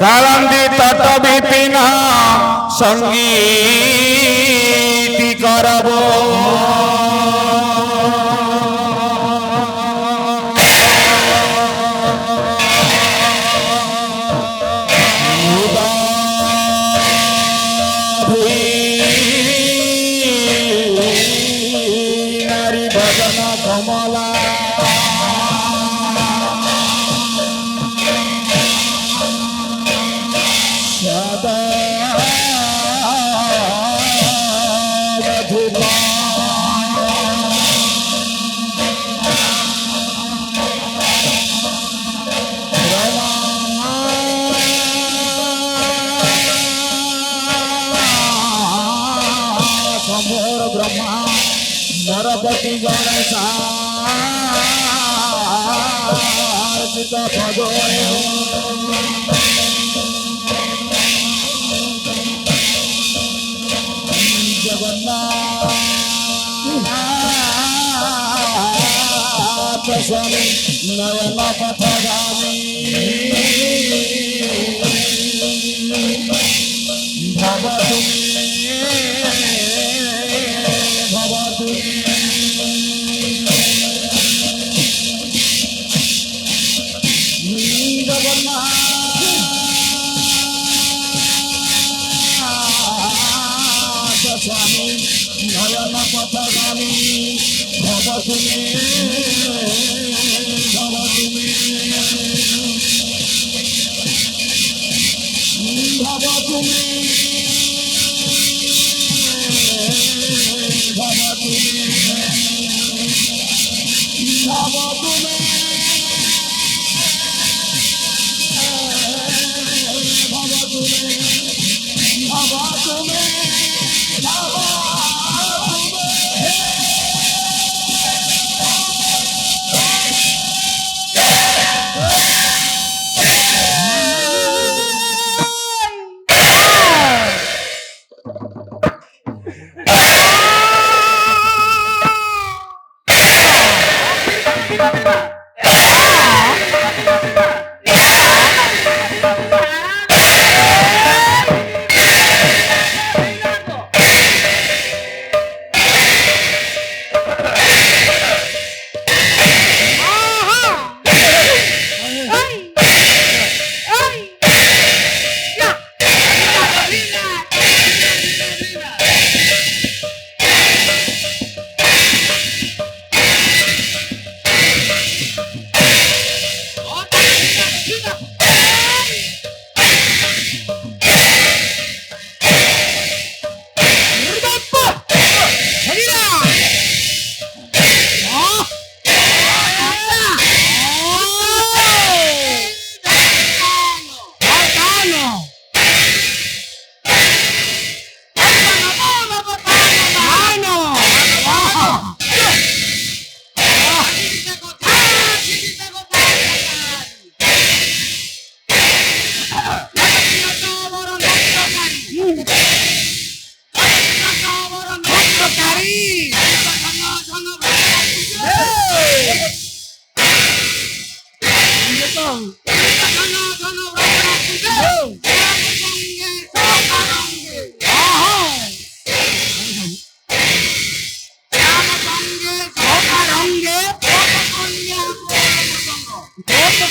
কালান্দি তত বিপিন সঙ্গীত করব নারী ভজন কমলা ब्रह्मा नरपति गणेश जगन्नाथ स्वामी नयन पथगामी स्वामी नयन पथगामी भव तुमे भव तुमे भव तुमे भव तुमे भव तुमे भव तुमे भव तुमे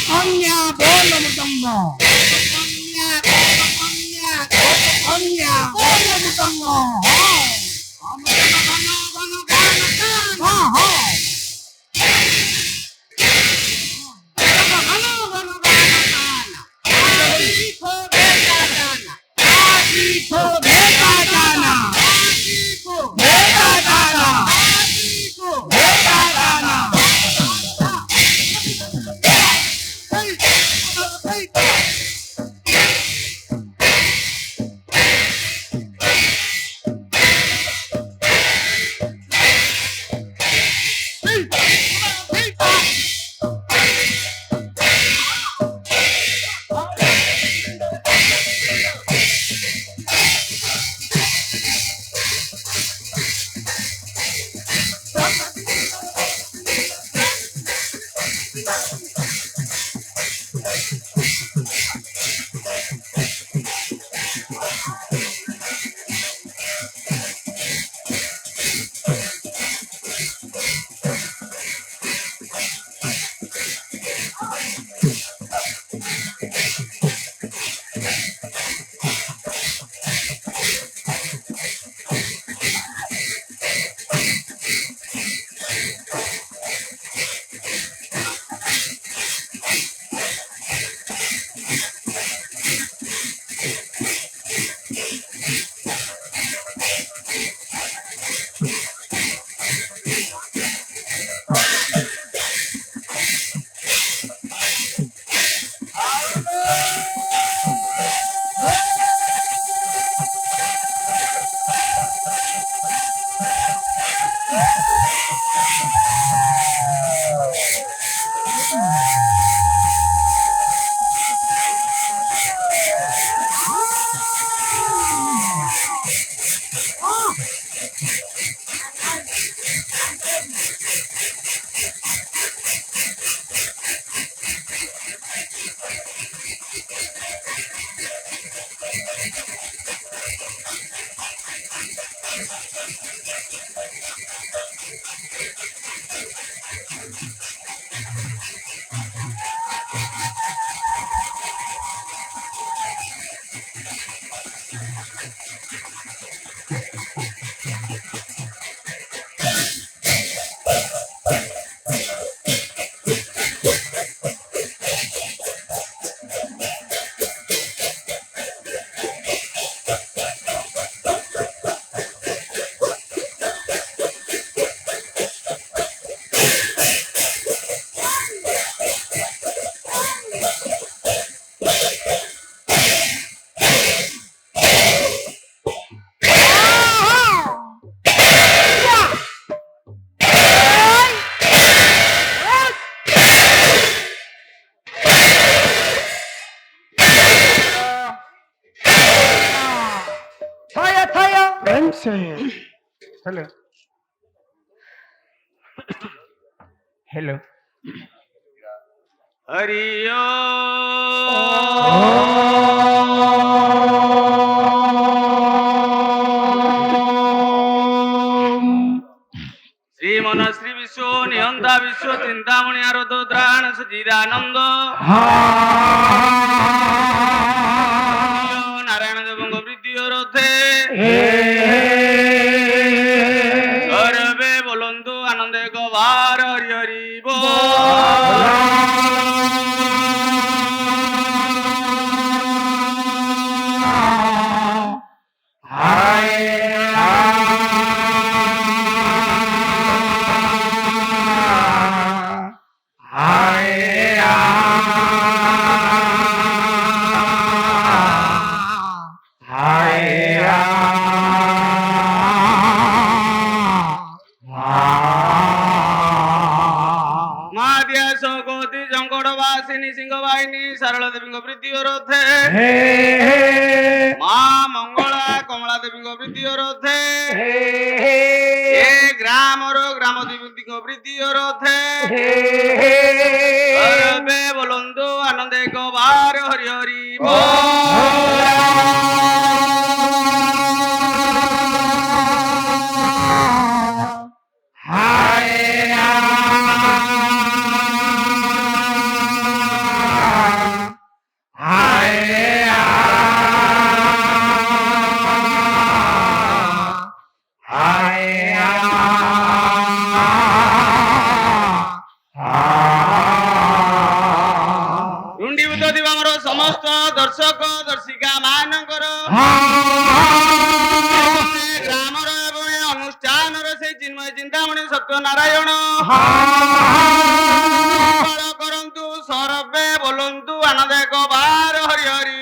कन्या बोल Hello. Hello. हरिओ श्रीमन श्री विश्व निहंता विश्व चिंतामणि आरोध द्राण सचिदानंद नारायण देव वृद्धि रथे सर्वे बोलंतु आनंदे गवार हरि हरि सरल देवी वृद्धि रथे माँ मंगला कमला देवी वृद्धि रथे ग्राम ग्राम देवी वृद्धि रथे सर्वे बोलंतु आनंदे गवार हरि हरि ଥିବା ଆମର ସମସ୍ତ ଦର୍ଶକ ଦର୍ଶିକା ମାନଙ୍କର ଗ୍ରାମର ଏବଂ ଏ ଅନୁଷ୍ଠାନର ସେଇ ଚିନ୍ମୟ ଚିନ୍ତାମଣି ସତ୍ୟନାରାୟଣ ମଙ୍ଗଳ କରନ୍ତୁ ସରବେ ବୋଲନ୍ତୁ ଆନନ୍ଦ ଏକ ବାର ହରି ହରି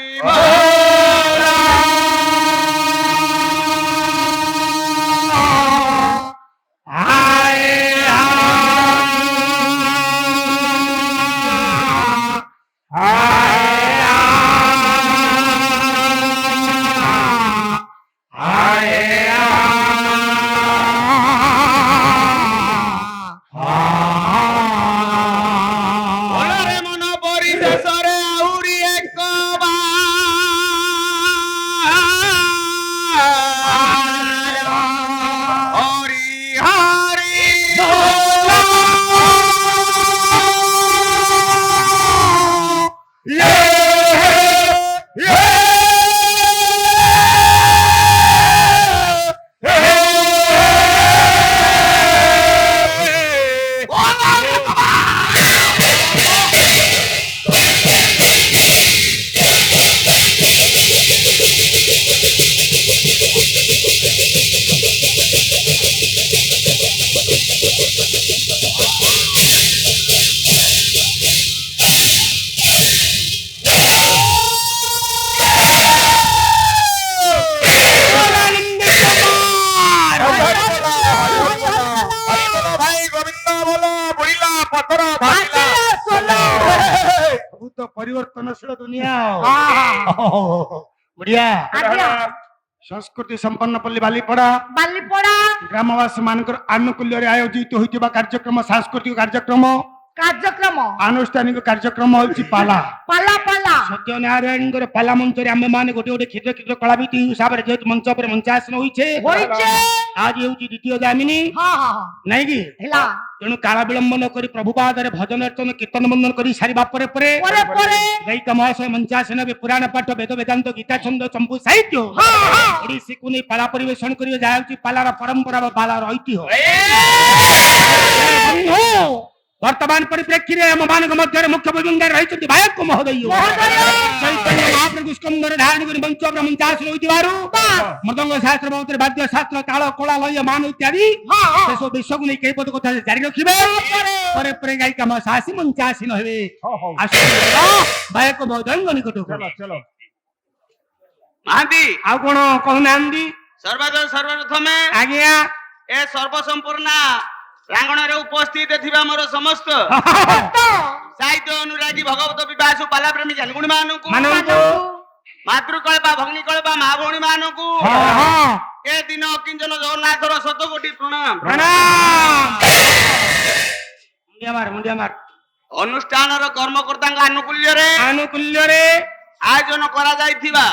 ଭଲରେ ମନ ପରିଶେଷରେ ଆହୁରି ଏକ ହରି ହରି परिवर्तनशील दुनिया बढ़िया संस्कृति संपन्न पल्ली बालीपड़ा ग्रामवासी मानकर आनुकूल्य आयोजित होइतिबा कार्यक्रम सांस्कृतिक कार्यक्रम आनुष्ठानिक कार्यक्रम होछि पाला सत्यनारायण पाला मंच रे आमे माने गोटे गोटे क्षुद्र क्षुद्र कलावित हिसाब रे जेत मंच पर मंचासन होइछे आज होछि द्वितीय दामिनी नै कि तेणु काल विलंब न करी प्रभुपाद रे भजन अर्चन कीर्तन बंदन करी सारिबा परे गायिका महाशय मंचासन बे पुराण पाठ वेद वेदांत गीता छंद चंपू साहित्य ओडिसी को नै पाला परिवेशन करियो जाउछि पालार परंपरा पालार ऐतिह्य वर्तमान परिप्रेक्षी में मान मध्य मुख्य भूमिका रही भायक महोदय चैतन्य महाप्रभु स्कंदर धारण कर मंच पर मंचासन होइतिबारु मृदंग शास्त्र बहुत वाद्य शास्त्र ताल कला लय मान इत्यादि सब विश्व को नहीं कई पद कथा जारी रखिबे परे परे गायिका महासासी मंचासीन हेबे भायक महोदय निकट चलो महांती आ कोन कहनांदी सर्वप्रथमे आज्ञा ए सर्वसंपूर्ण प्रांगण रे उपस्थित थिबा मोर समस्त साहित्य अनुरागी भगवत विवाह पाला प्रेमी जानगुणी मानकु मातृकल्पा भग्निकल्पा महा भौणी मानकु ए दिन किंचन जगन्नाथर शतकोटी प्रणाम मुंडिया मार अनुष्ठान कर्मकर्ता आनुकूल्य रे आयोजन करा जाइथिबा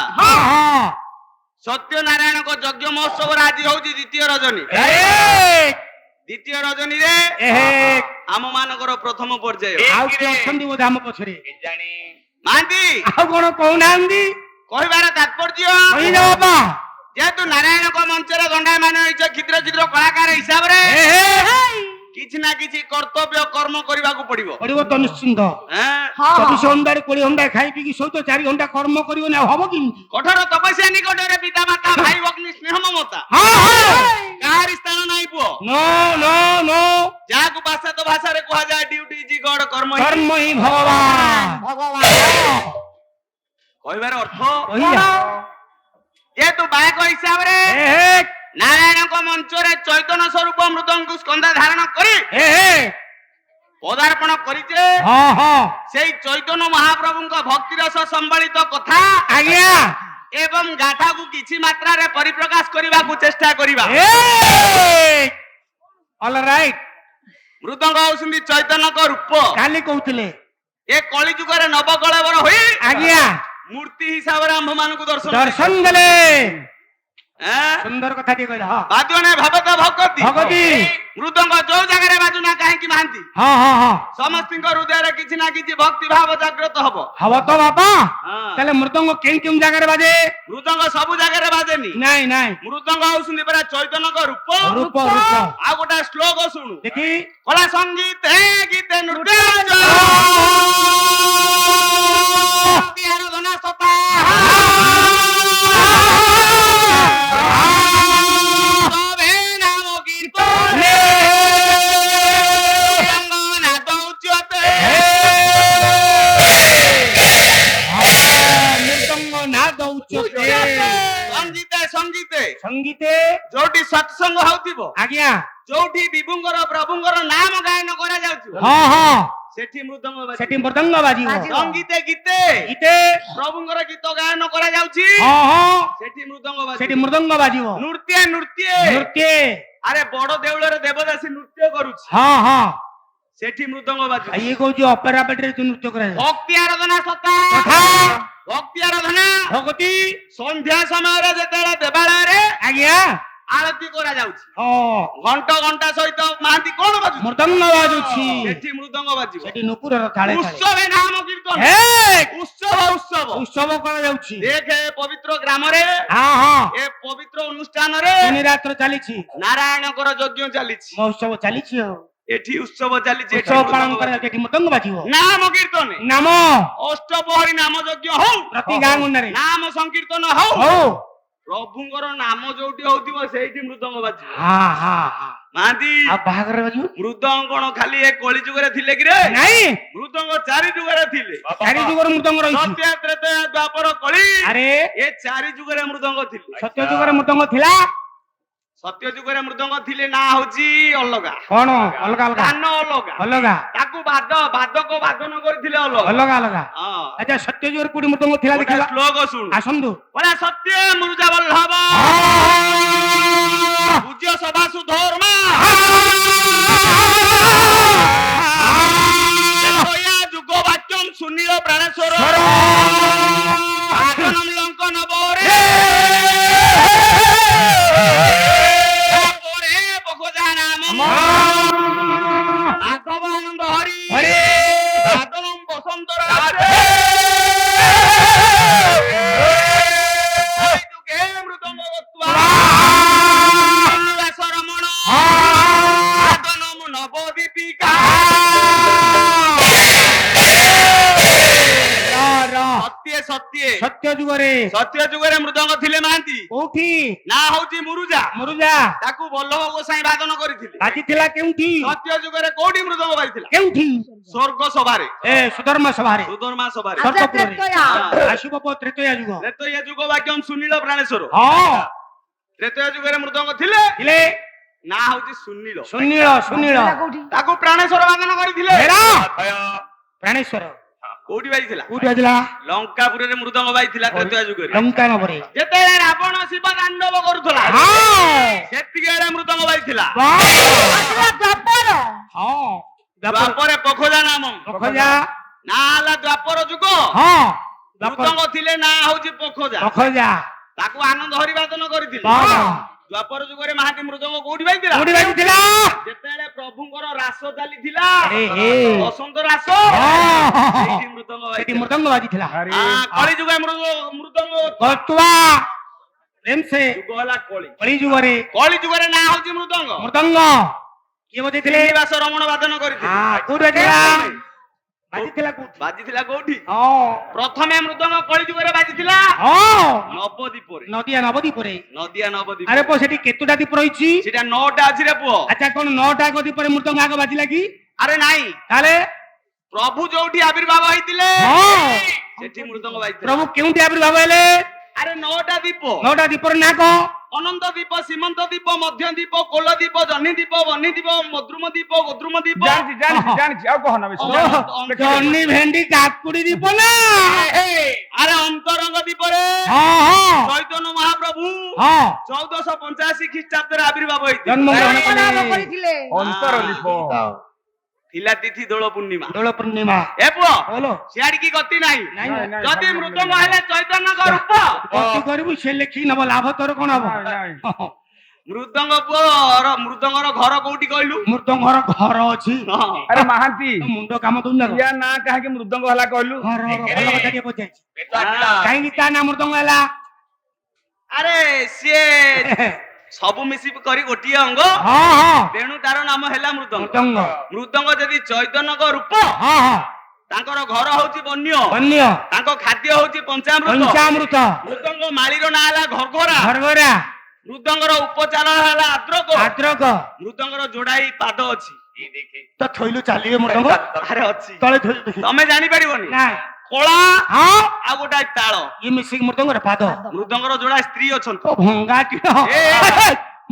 सत्यनारायण को यज्ञ महोत्सव आज होउची द्वितीय रजनी रे आम मानकर प्रथम पर्याय आम पछरे महांती कहबार तात्पर्य जेहेतु नारायण को मंच गंडा मान क्षुद्र क्षुद्र कलाकार हिसाब रे किछि ना किछि कर्तव्य कर्म करबा को पड़िबो तो निश्चिंत 24 घंटा 20 घंटा खाई पी सो तो 4 घंटा कर्म करियो ना हबो कि कठोर तपस्या निकट रे पिता माता भाई भग्नी स्नेह ममता कार स्थान नाही पो नो जागु भाषा तो भाषा रे कहा जाय ड्यूटी इज गॉड कर्म ही भगवान कहबार अर्थ ये तो बायक हिसाब रे नारायण को मंच रे चैतन्य स्वरूप मृदंग स्कंद धारण करी पदार्पण करिचे सेई चैतन्य महाप्रभु को भक्ति रस संबलित कथा आज्ञा एवं गाथा को किछि मात्रा रे परिप्रकाश करिबा को चेष्टा करिबा ऑल राइट मृदंग औसंदी चैतन्य को रूप काली कहउतले ए कली जुग रे नवकलेवर होई आज्ञा मूर्ति हिसाब रे हम मान को दर्शन देले सुंदर कथा कहला बाद्य ने भगत भक्ति मृदंग जो जगह रे बाजू ना काहे कि मानती समस्त हृदय रे किछि ना किछि भक्ति भाव जागृत हबो तो बाबा तले मृदंग केन जगह रे बाजे मृदंग सब जगह रे बाजेनी नहीं मृदंग औसुनी परा चैतन्य को रूप आ गोटा श्लोक सुनु देखी कला संगीत है गीत नृत्य ସଙ୍ଗୀତେ ସଙ୍ଗୀତେ ଯୋଉଠି ସତ୍ସଙ୍ଗ ହଉଥିବ ଆଜ୍ଞା ଯୋଉଠି ବିଭୁଙ୍କର ପ୍ରଭୁଙ୍କର ନାମ ଗାୟନ କରାଯାଉଥିବ ହଁ ହଁ ସେଠି ମୃଦଙ୍ଗ ସେଠି ବାଜିବ। ମୃଦଙ୍ଗ ବାଜିବ ସଙ୍ଗୀତେ ଗୀତେ ଗୀତେ ପ୍ରଭୁଙ୍କର ଗୀତ ଗାୟନ କରାଯାଉଛି ହଁ ହଁ ସେଠି ମୃଦଙ୍ଗ ସେଠି ବାଜିବ। ମୃଦଙ୍ଗ ବାଜିବ ନୃତ୍ୟ ନୃତ୍ୟ ନୃତ୍ୟ ଆରେ ବଡ ଦେଉଳରେ ଦେବଦାସୀ ନୃତ୍ୟ କରୁଛି ହଁ ହଁ ସେଠି ମୃଦଙ୍ଗ ବାଜିବ। ଇଏ କହୁଛି ଅପେରା ପାଟିରେ ତୁ ନୃତ୍ୟ କରାଯାଏ ଭକ୍ତି ଆରାଧନା ସତା ତଥା ଭକ୍ତି ଆରାଧନା ଭଗତି ସନ୍ଧ୍ୟା ସମୟରେ ଯେତେବେଳେ ଦେବାଳୟରେ ଆଜ୍ଞା ଆଳତି କରାଯାଉଛି ହଁ ଘଣ୍ଟ ଘଣ୍ଟା ସହିତ ମାହାନ୍ତି କଣ ବାଜୁଛି ମୃଦଙ୍ଗ ବାଜୁଛି ସେଠି ମୃଦଙ୍ଗ ବାଜିବ। ସେଠି ନୁପୁରର ତାଳେ ତାଳେ ଉତ୍ସବେ ନାମ କୀର୍ତ୍ତନ ହେ ଉତ୍ସବ ଉତ୍ସବ ଉତ୍ସବ କରାଯାଉଛି ଦେଖେ ପବିତ୍ର ଗ୍ରାମରେ ହଁ ହଁ ଏ ପବିତ୍ର ଅନୁଷ୍ଠାନରେ ତିନି ରାତ୍ର ଚାଲିଛି ନାରାୟଣଙ୍କର ଯଜ୍ଞ ଚାଲିଛି ମହୋତ୍ସବ ଚାଲିଛି ଆଉ ଏଠି ଉତ୍ସବ ଚାଲିଛି ଏଠି ଉତ୍ସବ ମୃଦଙ୍ଗ ପାଳନ ବାଜିବ। କରାଯାଉଛି ଏଠି ମୃଦଙ୍ଗ ବାଜିବ ନାମ କୀର୍ତ୍ତନ ନାମ ଅଷ୍ଟପହରୀ ନାମ ଯଜ୍ଞ ହଉ ପ୍ରତି ଗାଁ ଗୁଣ୍ଡରେ ନାମ ସଂକୀର୍ତ୍ତନ ହଉ ହଉ ପ୍ରଭୁଙ୍କର ନାମ ଯୋଉଠି ହଉଥିବ ସେଇଠି ମୃଦଙ୍ଗ ବାଜିବ। ହଁ ହଁ ହଁ ମାହାନ୍ତି ଆଉ ବାହାଘର ବାଜିବ ମୃଦଙ୍ଗ କଣ ଖାଲି ଏ କଳି ଯୁଗରେ ଥିଲେ କି ରେ ନାଇଁ ମୃଦଙ୍ଗ ଚାରି ଯୁଗରେ ଥିଲେ ଚାରି ଯୁଗର ମୃଦଙ୍ଗ ରହିଛି ସତ୍ୟ ତ୍ରେତୟା ଦ୍ୱାପର କଳି ଆରେ ଏ ଚାରି ଯୁଗରେ ମୃଦଙ୍ଗ ଥିଲେ। ସତ୍ୟ ଯୁଗରେ ମୃଦଙ୍ଗ ଥିଲା ସତ୍ୟ ଯୁଗରେ ମୃଦଙ୍ଗ ଥିଲେ ନା ହଉଛି ଅଲଗା କଣ ଅଲଗା ଅଲଗା କାନ ଅଲଗା ଅଲଗା ତାକୁ ବାଦକ ବାଦନ କରିଥିଲେ ଅଲଗା ଅଲଗା ଅଲଗା ହଁ ଆଚ୍ଛା ସତ୍ୟ ଯୁଗରେ କୋଉଠି ମୃଦଙ୍ଗ ଥିଲା ଗୋଟେ ଦେଖିବା ଶ୍ଲୋକ ଶୁଣୁ ଆସନ୍ତୁ ବୋଲା ସତ୍ୟ ମୁରୁଜା ବଲ୍ଲଭ ପୂଜ୍ୟ ସଭାସୁ ଧର୍ମ ଯୁଗ ବାକ୍ୟମ୍ ସୁନୀଳ ପ୍ରାଣେଶ୍ୱର ଆଗନମ୍ ଲଙ୍କନ ବରେ ପରେ ପଖୋଜା ନାମ ଆଗବାନନ୍ଦ ହରି ହରି ଆଦନମ୍ ବସନ୍ତର ଯୁগে ମୃଦଙ୍ଗ ବତ୍ୱା ରମଣ ଆଦନମ୍ ନବଦୀପିକା ସତ୍ୟ ସତ୍ୟ ସତ୍ୟ ଯୁଗରେ ସତ୍ୟ ଯୁଗରେ ମୃଦଙ୍ଗ ଥିଲେ ମାହାନ୍ତି କୋଉଠି ନା ହଉଛି ମୁରୁଜା ମୁରୁଜା ତାକୁ ବଲ୍ଲଭ ଗୋସାଇଁ ବାଦନ କରିଥିଲେ। ବାଜିଥିଲା କେଉଁଠି ସତ୍ୟ ଯୁଗରେ କୋଉଠି ମୃଦଙ୍ଗ ବାଜିଥିଲା କେଉଁଠି ସ୍ୱର୍ଗ ସଭାରେ ଏ ସୁଧର୍ମ ସଭାରେ ସୁଧର୍ମା ସଭାରେ ସ୍ୱର୍ଗପୁରରେ ଆସିବ ତ୍ରେତୟା ଯୁଗ ତ୍ରେତୟା ଯୁଗ ବାକ୍ୟମ୍ ସୁନୀଳ ପ୍ରାଣେଶ୍ୱର ହଁ ତ୍ରେତୟା ଯୁଗରେ ମୃଦଙ୍ଗ ଥିଲେ ଥିଲେ ନା ହଉଛି ସୁନୀଳ ସୁନୀଳ ସୁନୀଳ ତାକୁ ପ୍ରାଣେଶ୍ୱର ବାଦନ କରିଥିଲେ ହେରା ପ୍ରାଣେଶ୍ୱର କୋଉଠି ବାଜିଥିଲା କୋଉଠି ବାଜିଲା ଲଙ୍କାପୁରରେ ମୃଦଙ୍ଗ ବାଜିଥିଲା ତ୍ରେତୟା ଯୁଗରେ ଲଙ୍କା ନବରେ ଯେତେବେଳେ ରାବଣ ଶିବ ତାଣ୍ଡବ କରୁଥିଲା ହଁ ସେତିକି ବେଳେ ମୃଦଙ୍ଗ ବାଜିଥିଲା ହଁ ଦ୍ୱାପରେ ପଖୋଜା ନାମ ପଖଜା ନା ହେଲା ଦ୍ୱାପର ଯୁଗ ହଁ ମୃଦଙ୍ଗ ଥିଲେ ନା ହଉଛି ପଖୋଜା ପଖଜା ତାକୁ ଆନନ୍ଦ ହରିବାଦନ କରିଥିଲେ ବାବା ଦ୍ୱାପର ଯୁଗରେ ମାହାନ୍ତି ମୃଦଙ୍ଗ କୋଉଠି ବାଜିଥିଲା କୋଉଠି ବାଜିଥିଲା ଯେତେବେଳେ ପ୍ରଭୁଙ୍କର ରାସ ଚାଲିଥିଲା ଆରେ ହେ ବସନ୍ତ ରାସ ସେଇଠି ମୃଦଙ୍ଗ ସେଠି ବାଜିଥିଲା। ମୃଦଙ୍ଗ ବାଜିଥିଲା କଳି ଯୁଗ ମୃଦଙ୍ଗ କତୁଆ ପ୍ରେମସେ ଯୁଗ ହେଲା କଳି କଳି ଯୁଗରେ କଳି ଯୁଗରେ ନା ହଉଛି ମୃଦଙ୍ଗ ମୃଦଙ୍ଗ କିଏ ବଜେଇଥିଲେ ଶ୍ରୀନିବାସ ରମଣ ବାଦନ କରିଥିଲେ କୋଉଠି ବାଜିଥିଲା ବାଜିଥିଲା କୋଉଠି ବାଜିଥିଲା କୋଉଠି ହଁ ପ୍ରଥମେ ମୃଦଙ୍ଗ କଳି ଯୁଗରେ ବାଜିଥିଲା ହଁ ନବଦ୍ୱୀପରେ ନଦିଆ ନବଦ୍ୱୀପରେ ନଦିଆ ନବଦ୍ୱୀପ ଆରେ ପୁଅ ସେଠି କେତୁଟା ଦ୍ୱୀପ ରହିଛି ସେଟା 9ଟା ଅଛି ରେ ପୁଅ ଆଚ୍ଛା କଣ 9ଟା ଦ୍ୱୀପରେ ମୃଦଙ୍ଗ ଆଗ ବାଜିଲା କି ଆରେ ନାଇଁ ତାହେଲେ ପ୍ରଭୁ ଯୋଉଠି ଆବିର୍ଭାବ ହେଇଥିଲେ ହଁ ସେଠି ମୃଦଙ୍ଗ ବାଜିଥିଲା ପ୍ରଭୁ କେଉଁଠି ଆବିର୍ଭାବ ହେଲେ ଆରେ 9ଟା ଦ୍ୱୀପ 9ଟା ଦ୍ୱୀପର ନାଁ କଣ ଅନନ୍ତ ଦ୍ୱୀପ ସୀମନ୍ତ ଦ୍ୱୀପ ମଧ୍ୟ ଦ୍ୱୀପ କୋଲ ଦ୍ୱୀପ ଜହ୍ନି ଦ୍ୱୀପ ବନି ଦ୍ୱୀପ ମଦ୍ରୁମ ଦ୍ୱୀପ ଗୋଦ୍ରୁମ ଦ୍ୱୀପ ଜାଣିଛି ଜାଣିଛି ଜାଣିଛି ଆଉ କହ ନା ବେଶୀ ଜହ୍ନି ଭେଣ୍ଡି କାକୁଡି ଦ୍ୱୀପ ନା ଆରେ ଅନ୍ତରଙ୍ଗ ଦ୍ୱୀପରେ ହଁ ହଁ ଚୈତନ୍ୟ ମହାପ୍ରଭୁ ହଁ 1485 ଖ୍ରୀଷ୍ଟାବ୍ଦରେ ଆବିର୍ଭାବ ହେଇଥିଲେ ଜନ୍ମଗ୍ରହଣ କରିଥିଲେ ଅନ୍ତର ଦ୍ୱୀପ ଥିଲା ତିଥି ଦୋଳ ପୂର୍ଣ୍ଣିମା ଦୋଳ ପୂର୍ଣ୍ଣିମା ଏ ପୁଅ ବୋଲୋ ସିଆଡିକି ଗତି ନାହିଁ ନାଇଁ ନାଇଁ ଯଦି ମୃଦଙ୍ଗ ହେଲେ ଚୈତନ୍ୟଙ୍କ ରୂପ କତି କରିବୁ ସେ ଲେଖିକି ନବ ଲାଭ ତୋର କଣ ହବ ମୃଦଙ୍ଗ ପୁଅ ମୃଦଙ୍ଗର ଘର କୋଉଠି କହିଲୁ ମୃଦଙ୍ଗର ଘର ଅଛି ଆରେ ମାହାନ୍ତି ତୋ ମୁଣ୍ଡ କାମ ଦଉନି ୟା ନା କାହିଁକି ମୃଦଙ୍ଗ ହେଲା କହିଲୁ ଘର ଭଲ କଥା ଟିକେ ପଚାରିଛି କାହିଁକି ତା ନା ମୃଦଙ୍ଗ ହେଲା ଆରେ ସିଏ ସବୁ ମିଶି କରି ଗୋଟିଏ ଅଙ୍ଗ ହଁ ହଁ ତେଣୁ ତାର ନାମ ହେଲା ମୃଦଙ୍ଗ ମୃଦଙ୍ଗ ମୃଦଙ୍ଗ ଯଦି ଚୈତନ୍ୟଙ୍କ ରୂପ ହଁ ହଁ ତାଙ୍କର ଘର ହଉଛି ବନ୍ୟ ଅନ୍ୟ ତାଙ୍କ ଖାଦ୍ୟ ହଉଛି ପଞ୍ଚାମୃତ ପଞ୍ଚାମୃତ ମୃଦଙ୍ଗ ମାଳିର ନାଁ ହେଲା ଘରଘରା ଘରଘରା ମୃଦଙ୍ଗର ଉପଚାର ହେଲା ଆଦ୍ରକ ଆଦ୍ରକ ମୃଦଙ୍ଗର ଯୋଡାଇ ପାଦ ଅଛି ତ ଥୋଇଲୁ ଚାଲିବେ ମୃଦଙ୍ଗ ଆରେ ଅଛି ତଳେ ଥୋଇଲୁ ତମେ ଜାଣିପାରିବନି ନା କଳା ହଁ ଆଉ ଗୋଟା ତାଳ ଇଏ ମିଶିକି ମୃଦଙ୍ଗର ପାଦ ମୃଦଙ୍ଗର ଯୋଡା ସ୍ତ୍ରୀ ଅଛନ୍ତି ଓ ଭଙ୍ଗା ଟିଣ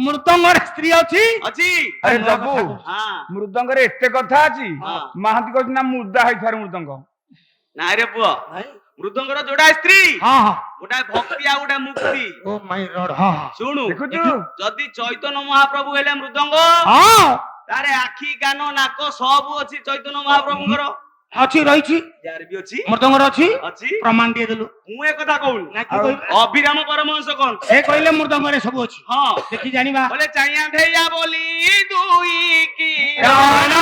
ମୃଦଙ୍ଗର ସ୍ତ୍ରୀ ଅଛି ଅଛି ଆରେ ଜବୁ ହଁ ମୃଦଙ୍ଗରେ ଏତେ କଥା ଅଛି ହଁ। ମହାନ୍ତି କହୁଛି ନା ମୁଦା ହେଇଥାରେ ମୃଦଙ୍ଗ। ନାଇଁ ରେ ପୁଅ ମୃଦଙ୍ଗର ଯୋଡା ସ୍ତ୍ରୀ ହଁ ହଁ ଗୋଟା ଭକ୍ତି ଆଉ ଗୋଟା ମୁକ୍ତି ଓ ମାଇ ଲର୍ଡ ହଁ ହଁ ଶୁଣୁ ଦେଖୁଛୁ ଯଦି ଚୈତନ୍ୟ ମହାପ୍ରଭୁ ହେଲେ ମୃଦଙ୍ଗ ହଁ ତାରେ ଆଖି କାନ ନାକ ସବୁ ଅଛି ଚୈତନ୍ୟ ମହାପ୍ରଭୁଙ୍କର ଅଛି ରହିଛି ଯାହାର ବି ଅଛି ମୃଦଙ୍ଗର ଅଛି ଅଛି ପ୍ରମାଣ ଟିକେ ଦେଲୁ ମୁଁ ଏ କଥା କହୁନି ନା କି କହିଲୁ? ଅଭିରାମ ପରମହଂସ କହନ୍ତି ସେ କହିଲେ ମୃଦଙ୍ଗରେ ସବୁ ଅଛି ହଁ ଦେଖି ଜାଣିବା ବୋଲେ ଚାଇଆ ଧେୟା ବୋଲି ଦୁଇ କି ପ୍ରାଣ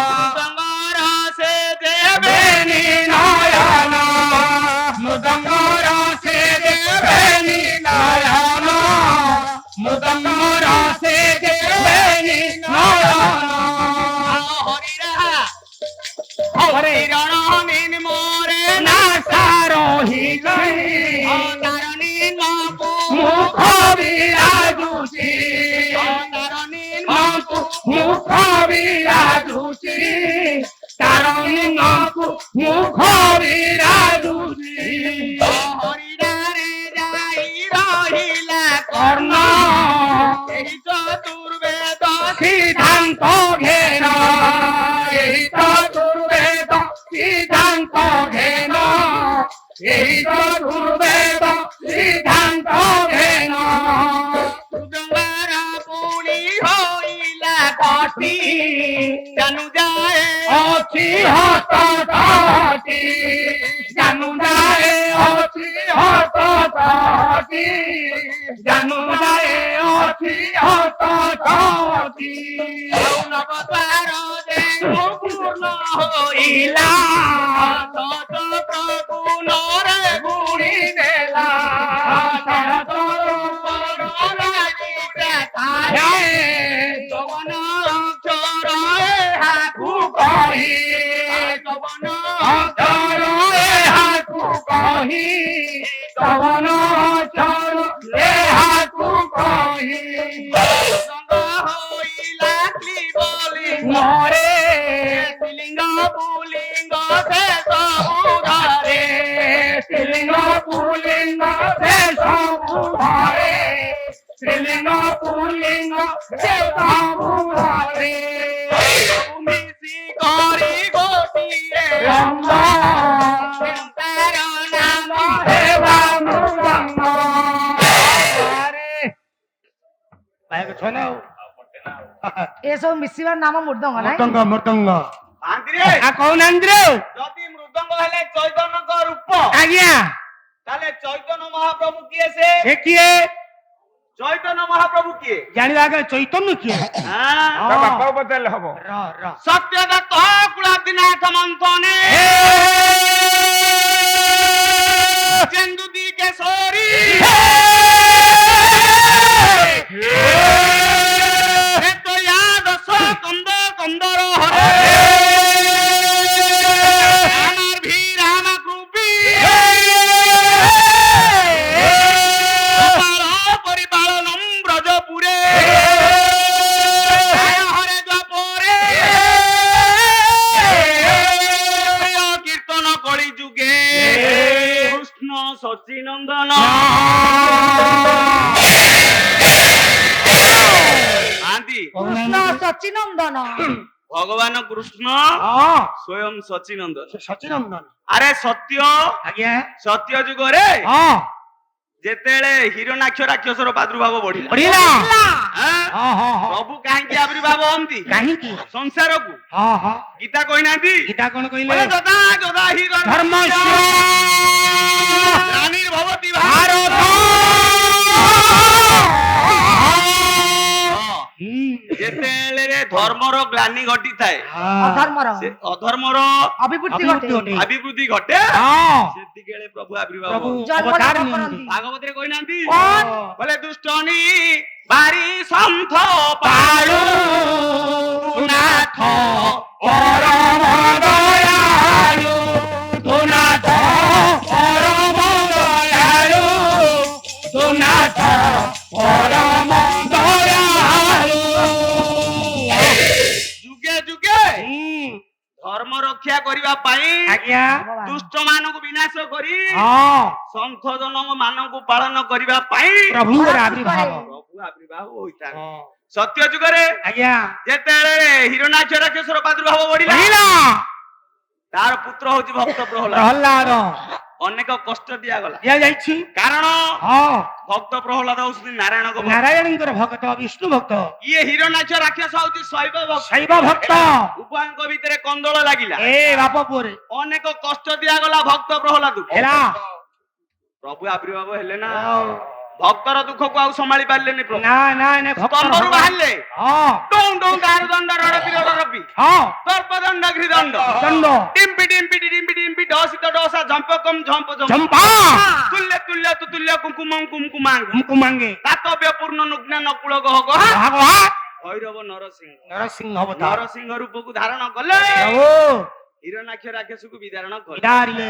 ମୃଦଙ୍ଗର ସେ ଦେବେନି ନୟନ ମୃଦଙ୍ଗର ସେ ଦେବେନି ନୟନ ମୃଦଙ୍ଗର ସେ ଦେବେନି ନୟନ ହରିରଣ ନିନ୍ ମୋରେ ନା ସାରହି ଗଣି ତାରଣୀ ମୁଖ ବିରାଜୁଛି ମୁଖ ବିରାଜୁଛି ତାରଣୀଙ୍କୁ ମୁଖ ବିରାଜୁଛି ହରିଣାରେ ଯାଇ ରହିଲା କର୍ଣ୍ଣ ଏହି ଚତୁର୍ବେଦ ସିଦ୍ଧାନ୍ତ ଘେନ ଏହି ଚତୁର୍ବେଦ ସିଦ୍ଧାନ୍ତ ଘେନ ଏହି ଚତୁର୍ବେଦ ସିଦ୍ଧାନ୍ତ ଘେନ ମୃଦଙ୍ଗର ପୁଣି ହୋଇଲା କଟି ଜାନୁ ଯାଏ ଅଛି ହତ ତଟି ଜାନୁ ଯାଏ ଅଛି ହତ ତଟି ଜାନୁ ଯାଏ ଅଛି ହତ ତଟି ଆଉ ନବଦ୍ୱାର ଯେଉ ପୂର୍ଣ୍ଣ ହୋଇଲା ସତ ପ୍ରଭୁ ନରେ ଗୁଣି ଦେଲା ଜଗନ ଅକ୍ଷର ଏହାକୁ କହି ଜଗନ ଅକ୍ଷର ଏହାକୁ କହି ପବନ ଚର ଏହାକୁ କହି ସଙ୍ଗ ହୋଇଲା କ୍ଲିବଲି ମରେ ଲିଙ୍ଗ ପୁଲିଙ୍ଗ ସେ ସବୁ ଧରେ ଶ୍ରୀଲିଙ୍ଗ ପୁଲିଙ୍ଗ ସେ ସବୁ ଧରେ ଶ୍ରୀଲିଙ୍ଗ ପୁଲିଙ୍ଗ ସେ ସବୁ ଧରେ ମିଶି କରି ଗୋଟିଏ ରଙ୍ଗ ତାର ନାମ ହେବା ମୃଦଙ୍ଗ ଛନା ଏସବୁ ମିଶିବାର ନାମ ମୃଦଙ୍ଗ ନାଇଁ ମୃଦଙ୍ଗ ମୃଦଙ୍ଗ ଆନ୍ଦିରେ କହୁନାହାନ୍ତି ଯଦି ମୃଦଙ୍ଗ ହେଲେ ଚୈତନ୍ୟଙ୍କ ରୂପ ଆଜ୍ଞା ତାହେଲେ ଚୈତନ୍ୟ ମହାପ୍ରଭୁ କିଏ ସେ ସେ କିଏ ଚୈତନ୍ୟ ମହାପ୍ରଭୁ କିଏ ଜାଣିବା ଆଗେ ଚୈତନ୍ୟ କିଏ ହଁ। ତା ବାପାକୁ ପଚାରିଲେ ହବ। ସତ୍ୟଦତ୍ତ କୁଳାଦିନାଥ ମନ୍ଥନେ ଚେନ୍ଦୁଦି କେଶରୀ ଦଶ କନ୍ଦ କନ୍ଦର ହରେ আমার ভীরাম কৃপি পরিপালনম ব্রজপুরে হরে দ্বাপরে কীর্তন কলি যুগে কৃষ্ণ সচিনন্দন আন্তি কৃষ্ণ সচিনন্দন ভগবান কৃষ্ণ স্বয়ং সচিনন্দন ସଚିନନ୍ଦନ আরে সত্য ଆଜ୍ଞା সত্য যুগরে ହଁ যেତେବେଳେ ହିରଣ୍ୟାକ୍ଷ ରାକ୍ଷସର ପ୍ରାଦୁର୍ଭାବ ବଢିଲା ପଢିଲା ଆଁ? ହଁ ହଁ ହଁ ପ୍ରଭୁ କାହିଁକି ଆବିର୍ଭାବ ହଅନ୍ତି କାହିଁକି ସଂସାରକୁ ହଁ ହଁ ଗୀତା କହିନାହାନ୍ତି ଗୀତା କଣ କହିଲେ ବୋଲେ ଯଦା ଯଦା ହିରଣ୍ୟ ଧର୍ମସ୍ୟ ଗ୍ଲାନିର୍ଭବତି ଭାରତ ଯେତେବେଳେ ଧର୍ମର ଗ୍ଲାନି ଘଟିଥାଏ ଅଧର୍ମର ସେ ଅଧର୍ମର ଅଭିବୃଦ୍ଧି ଘଟେ ଅଭିବୃଦ୍ଧି ଘଟେ ହଁ ସେତିକିବେଳେ ପ୍ରଭୁ ଆବିର୍ଭାବ ପ୍ରଭୁ ହୁଅନ୍ତି। ଜନ୍ମ ଅବତାର ଲାଭ ନିଅନ୍ତି କରନ୍ତି। ଭାଗବତରେ କହିନାହାନ୍ତି କଣ? ବୋଲେ ଦୁଷ୍ଟନି ବାରି ସନ୍ଥ ପାଳୁ ନାଥ ପରମ ଦୟାଳୁ ତୁନାଥ ପରମ ଦୟାଳୁ ତୁନାଥ ପରମ ଦୟାଳୁ ଯୁଗେ ଯୁଗେ ଧର୍ମ ରକ୍ଷା କରିବା ପାଇଁ ଆଜ୍ଞା ଦୁଷ୍ଟ ମାନଙ୍କୁ ବିନାଶ କରି ହଁ ସଂଶୋଧନ ମାନଙ୍କୁ ପାଳନ କରିବା ପାଇଁ ପ୍ରଭୁଙ୍କର ଆବିର୍ଭାବ ପ୍ରଭୁ ଆବିର୍ଭାବ ହୋଇଥାନ୍ତି। ସତ୍ୟ ଯୁଗରେ ଆଜ୍ଞା ଯେତେବେଳେ ହିରଣ୍ୟାକ୍ଷ ରାକ୍ଷସର ପ୍ରାଦୁର୍ଭାବ ବଢିଲା କହିଲା ତାର ପୁତ୍ର ହଉଛି ଭକ୍ତ ପ୍ରହ୍ଲାଦ। ପ୍ରହ୍ଲାଦ ଅନେକ କଷ୍ଟ ଦିଆଗଲା ଦିଆଯାଇଛି କାରଣ ହଁ ଭକ୍ତ ପ୍ରହ୍ଲାଦ ହଉଛନ୍ତି ନାରାୟଣଙ୍କ ଭକ୍ତ। ନାରାୟଣଙ୍କର ଭକ୍ତ ବିଷ୍ଣୁ ଭକ୍ତ ଇଏ ହିରଣ୍ୟାକ୍ଷ ରାକ୍ଷସ ହଉଛି ଶୈବ ଭକ୍ତ। ଶୈବ ଭକ୍ତ ଉଭୟଙ୍କ ଭିତରେ କନ୍ଦଳ ଲାଗିଲା ଏ ବାପ ପୁଅରେ ଅନେକ କଷ୍ଟ ଦିଆଗଲା ଭକ୍ତ ପ୍ରହ୍ଲାଦ। ହେଲା ପ୍ରଭୁ ଆବିର୍ଭାବ ହେଲେ ନା ଭକ୍ତର ଦୁଃଖକୁ ଆଉ ସମ୍ଭାଳି ପାରିଲେନି ପ୍ରଭୁ ନା ନା ନା ଭକ୍ତ ସ୍ତମ୍ଭରୁ ବାହାରିଲେ ହଁ ଡୋଁ ଡୋଁ ଦାରୁ ଦଣ୍ଡ ରଡ଼ପି ରଡ଼ରପି ହଁ ସର୍ବଦଣ୍ଡ ଘ୍ରିଦଣ୍ଡ ଦଣ୍ଡ ডিম্পি ডিম্পি ডিম্পি ডিম্পি ডসিত ডসা ঝম্পকম ঝম্প ঝম্প চম্পা তুল্য তুল্য তুল্য কুকুমং কুমকুমাঙ্গ কুমাঙ্গে কাতব্য পূর্ণ নুগ্ন নকুল গহ গহ ভাগবত ভৈরব নরসিংহ নরসিংহ অবতার নরসিংহ রূপକୁ ଧାରଣ କଲେ প্রভু হিরণ্যাক্ষ রাক্ষসକୁ ବିଦାରଣ କଲେ। বিদারিলে